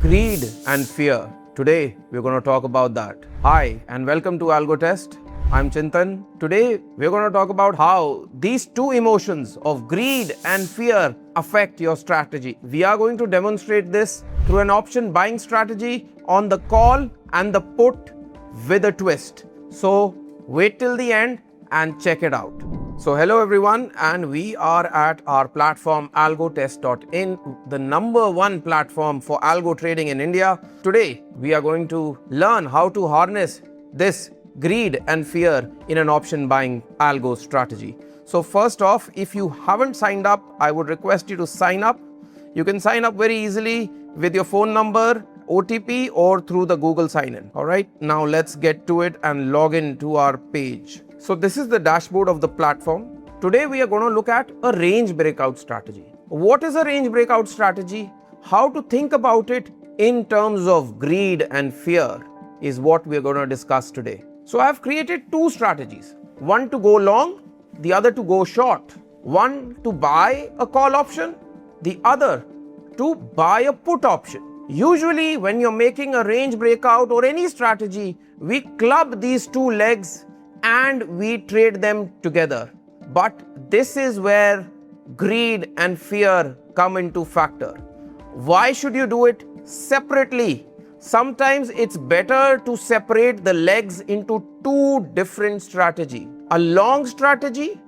greed and fear. Today, we're going to talk about that. Hi, and welcome to AlgoTest. I'm Chintan. Today, we're going to talk about how these two emotions of greed and fear affect your strategy. We are going to demonstrate this through an option buying strategy on the call and the put with a twist. So, wait till the end and check it out. So hello everyone, and we are at our platform AlgoTest.in, the #1 platform for algo trading in India. Today we are going to learn how to harness this greed and fear in an option buying algo strategy. So first off, if you haven't signed up, I would request you to sign up. You can sign up very easily with your phone number, OTP, or through the Google sign-in. Alright, now let's get to it and log in to our page. So this is the dashboard of the platform. Today we are going to look at a range breakout strategy. What is a range breakout strategy? How to think about it in terms of greed and fear is what we are going to discuss today. So I have created two strategies. One to go long, the other to go short. One to buy a call option, the other to buy a put option. Usually when you're making a range breakout or any strategy, we club these two legs and we trade them together. But this is where greed and fear come into factor. Why should you do it separately? Sometimes it's better to separate the legs into two different strategies. A long strategy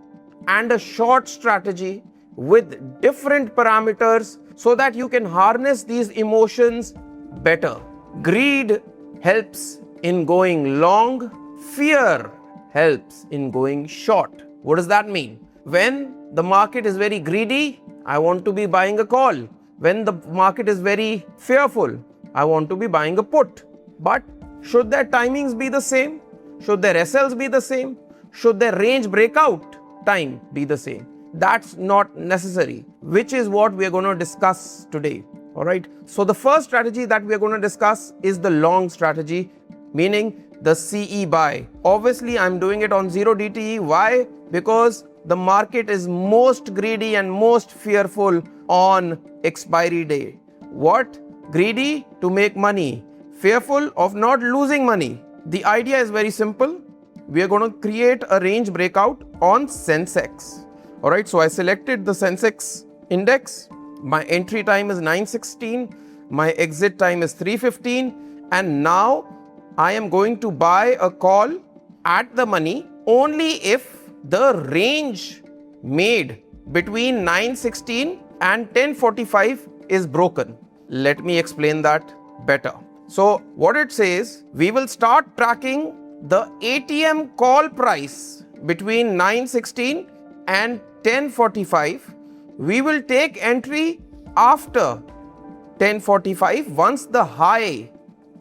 and a short strategy with different parameters so that you can harness these emotions better. Greed helps in going long, fear helps in going short. What does that mean? When the market is very greedy, I want to be buying a call. When the market is very fearful, I want to be buying a put. But should their timings be the same? Should their SLs be the same? Should their range breakout time be the same? That's not necessary, which is what we are going to discuss today. Alright, so the first strategy that we are going to discuss is the long strategy, meaning the CE buy. Obviously, I'm doing it on Zero DTE. Why? Because the market is most greedy and most fearful on expiry day. What? Greedy to make money, fearful of not losing money. The idea is very simple. We are going to create a range breakout on Sensex. Alright, so I selected the Sensex index. My entry time is 9:16. My exit time is 3:15. And now I am going to buy a call at the money only if the range made between 9:16 and 10:45 is broken. Let me explain that better. So what it says, we will start tracking the ATM call price between 9:16 and 10:45. We will take entry after 10:45 once the high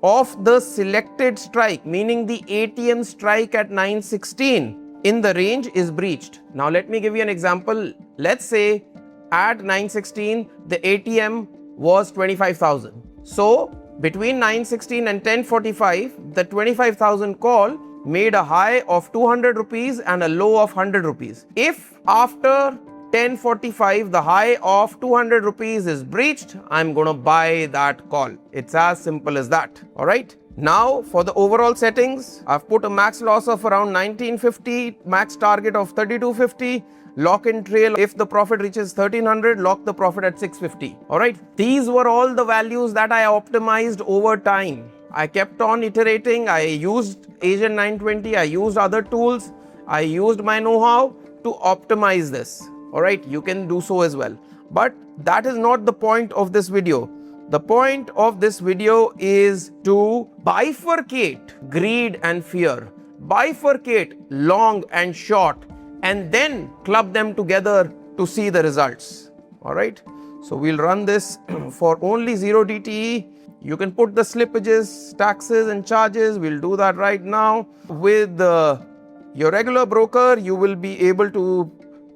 of the selected strike, meaning the ATM strike at 9:16 in the range, is breached. Now let me give you an example. Let's say at 9:16 the ATM was 25,000. So between 9:16 and 10:45 the 25,000 call made a high of 200 rupees and a low of 100 rupees. If after 10:45 the high of 200 rupees is breached, I'm going to buy that call. It's as simple as that. Alright. Now for the overall settings, I've put a max loss of around 1950, max target of 3250, lock in trail. If the profit reaches 1300, lock the profit at 650. Alright. These were all the values that I optimized over time. I kept on iterating. I used Agent 920. I used other tools. I used my know-how to optimize this. Alright, you can do so as well. But that is not the point of this video. The point of this video is to bifurcate greed and fear, bifurcate long and short, and then club them together to see the results. Alright, so we'll run this for only Zero DTE. You can put the slippages, taxes and charges. We'll do that right now. With your regular broker, you will be able to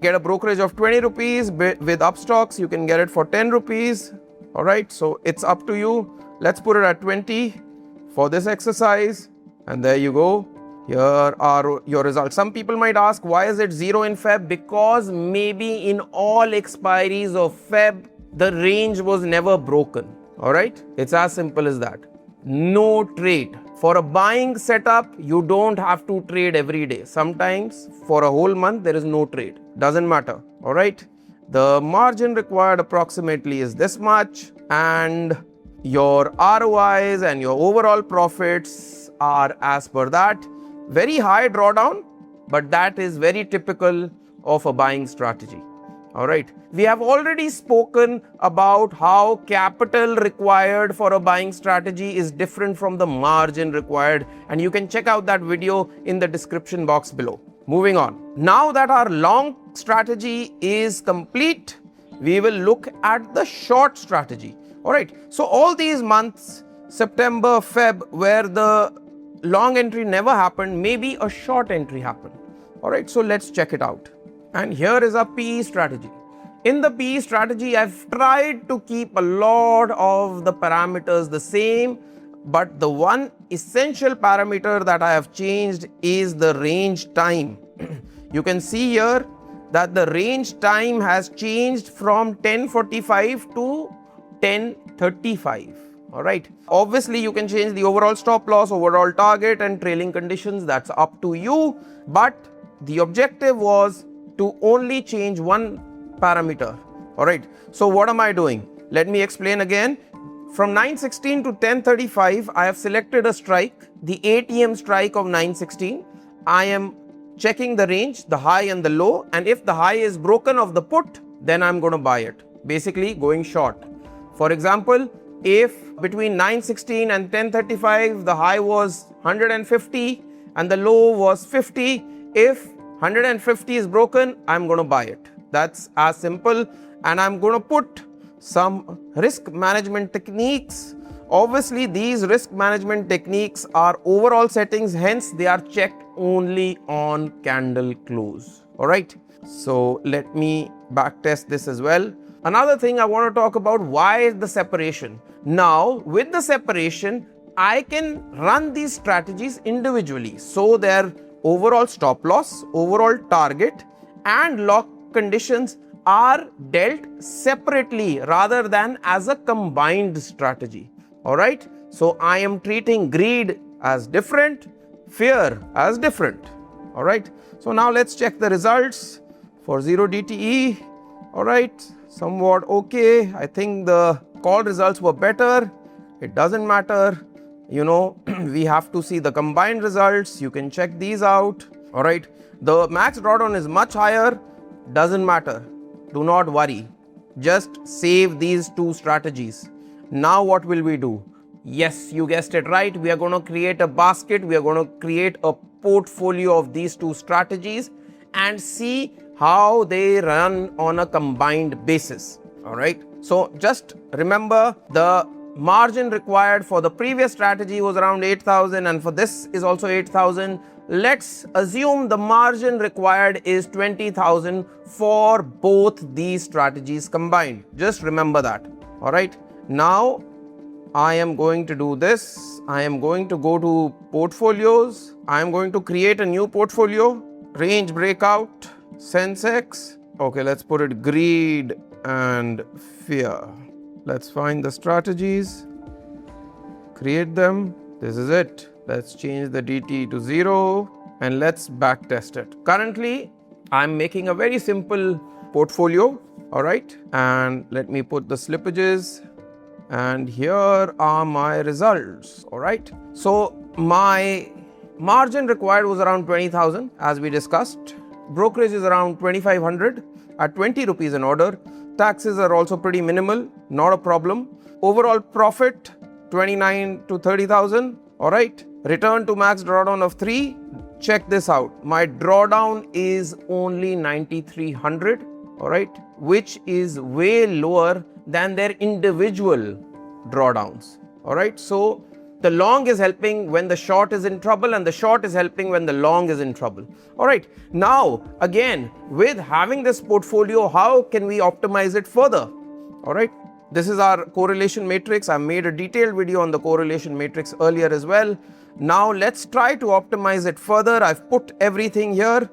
get a brokerage of 20 rupees. With upstocks, you can get it for 10 rupees. Alright, so it's up to you. Let's put it at 20 for this exercise. And there you go. Here are your results. Some people might ask, why is it 0 in Feb? Because maybe in all expiries of Feb, the range was never broken. All right, it's as simple as that. No trade. For a buying setup, you don't have to trade every day. Sometimes for a whole month, there is no trade. Doesn't matter. All right. The margin required approximately is this much, and your ROIs and your overall profits are as per that. Very high drawdown, but that is very typical of a buying strategy. All right. We have already spoken about how capital required for a buying strategy is different from the margin required, and you can check out that video in the description box below. Moving on. Now that our long strategy is complete, we will look at the short strategy. All right. So all these months, September, Feb, where the long entry never happened, maybe a short entry happened. All right. So let's check it out. And here is a PE strategy. In the PE strategy, I've tried to keep a lot of the parameters the same, but the one essential parameter that I have changed is the range time. You can see here that the range time has changed from 10:45 to 10:35. All right. Obviously, you can change the overall stop loss, overall target, and trailing conditions. That's up to you. But the objective was to only change one parameter. All right. So what am I doing? Let me explain again. From 9:16 to 10:35, I have selected a strike, the ATM strike of 9:16. I am checking the range, the high and the low, and if the high is broken of the put, then I'm going to buy it. Basically going short. For example, if between 9:16 and 10:35 the high was 150 and the low was 50, if 150 is broken, I'm going to buy it. That's as simple, and I'm going to put some risk management techniques. Obviously, these risk management techniques are overall settings, hence they are checked only on candle close. All right. So let me backtest this as well. Another thing I want to talk about, why is the separation? Now, with the separation, I can run these strategies individually. So their overall stop loss, overall target, and lock conditions are dealt separately rather than as a combined strategy. All right. So I am treating greed as different, fear as different. All right. So now let's check the results for Zero DTE. All right. Somewhat okay. I think the call results were better. It doesn't matter. You know, we have to see the combined results. You can check these out. All right. The max drawdown is much higher. Doesn't matter. Do not worry. Just save these two strategies. Now what will we do? Yes, you guessed it right. We are going to create a basket. We are going to create a portfolio of these two strategies and see how they run on a combined basis. All right. So just remember, the margin required for the previous strategy was around 8,000, and for this is also 8,000. Let's assume the margin required is 20,000 for both these strategies combined. Just remember that. All right. Now I am going to do this. I am going to go to portfolios. I am going to create a new portfolio. Range breakout, Sensex. Okay, let's put it greed and fear. Let's find the strategies, create them. This is it. Let's change the DT to 0 and let's backtest it. Currently, I'm making a very simple portfolio. All right. And let me put the slippages. And here are my results. All right. So my margin required was around 20,000 as we discussed. Brokerage is around 2,500 at 20 rupees an order. Taxes are also pretty minimal, not a problem. Overall profit 29 to 30,000. All right. Return to max drawdown of 3. Check this out. My drawdown is only 9,300. All right. Which is way lower than their individual drawdowns. All right. So the long is helping when the short is in trouble, and the short is helping when the long is in trouble. All right. Now, again, with having this portfolio, how can we optimize it further? All right. This is our correlation matrix. I made a detailed video on the correlation matrix earlier as well. Now, let's try to optimize it further. I've put everything here.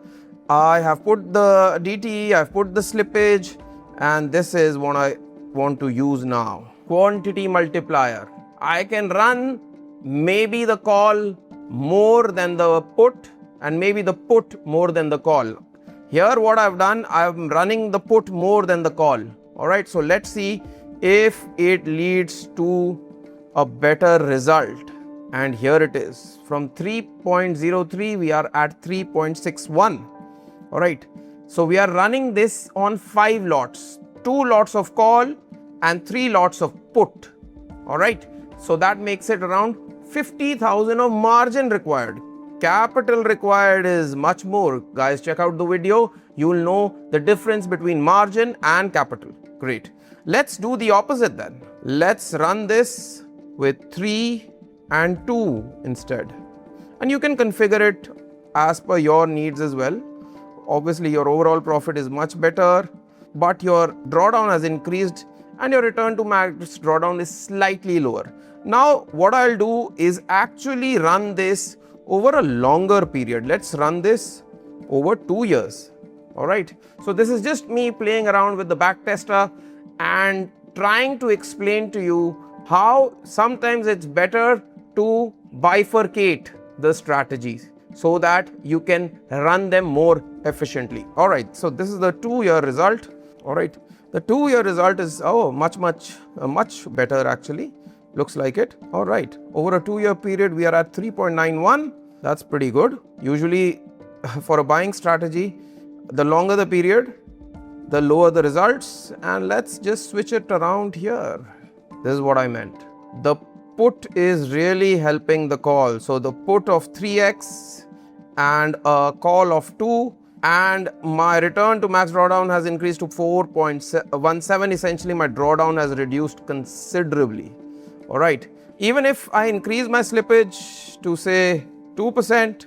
I have put the DTE, I've put the slippage, and this is what I want to use now. quantity multiplier. I can run maybe the call more than the put and maybe the put more than the call. Here what I've done, I'm running the put more than the call. Alright, so let's see if it leads to a better result. And here it is. From 3.03 we are at 3.61. Alright, so we are running this on 5 lots. 2 lots of call and 3 lots of put. Alright, so that makes it around 50,000 of margin required. Capital required is much more. Guys, check out the video. You will know the difference between margin and capital. Great. Let's do the opposite then. Let's run this with 3 and 2 instead. And you can configure it as per your needs as well. Obviously, your overall profit is much better, but your drawdown has increased and your return to max drawdown is slightly lower. Now, what I'll do is actually run this over a longer period. Let's run this over 2 years. Alright, so this is just me playing around with the backtester and trying to explain to you how sometimes it's better to bifurcate the strategies so that you can run them more efficiently. Alright, so this is the 2-year result. Alright, the 2-year result is much better actually. Looks like it. Alright, over a 2-year period we are at 3.91. That's pretty good. Usually for a buying strategy, the longer the period, the lower the results. And let's just switch it around here. This is what I meant. The put is really helping the call. So the put of 3x and a call of 2, and my return to max drawdown has increased to 4.17. Essentially my drawdown has reduced considerably. Alright, even if I increase my slippage to say 2%,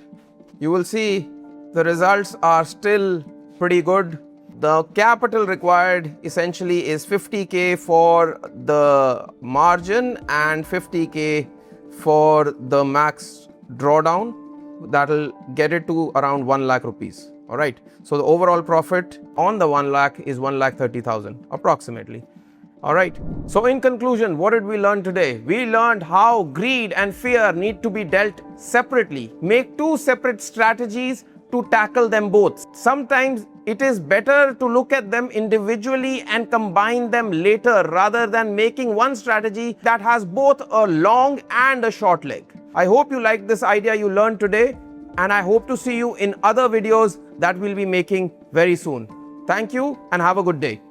you will see the results are still pretty good. The capital required essentially is 50k for the margin and 50k for the max drawdown. That'll get it to around 1 lakh rupees. Alright, so the overall profit on the 1 lakh is 1,30,000 approximately. Alright, so in conclusion, what did we learn today? We learned how greed and fear need to be dealt separately. Make 2 separate strategies to tackle them both. Sometimes it is better to look at them individually and combine them later rather than making one strategy that has both a long and a short leg. I hope you liked this idea you learned today, and I hope to see you in other videos that we'll be making very soon. Thank you and have a good day.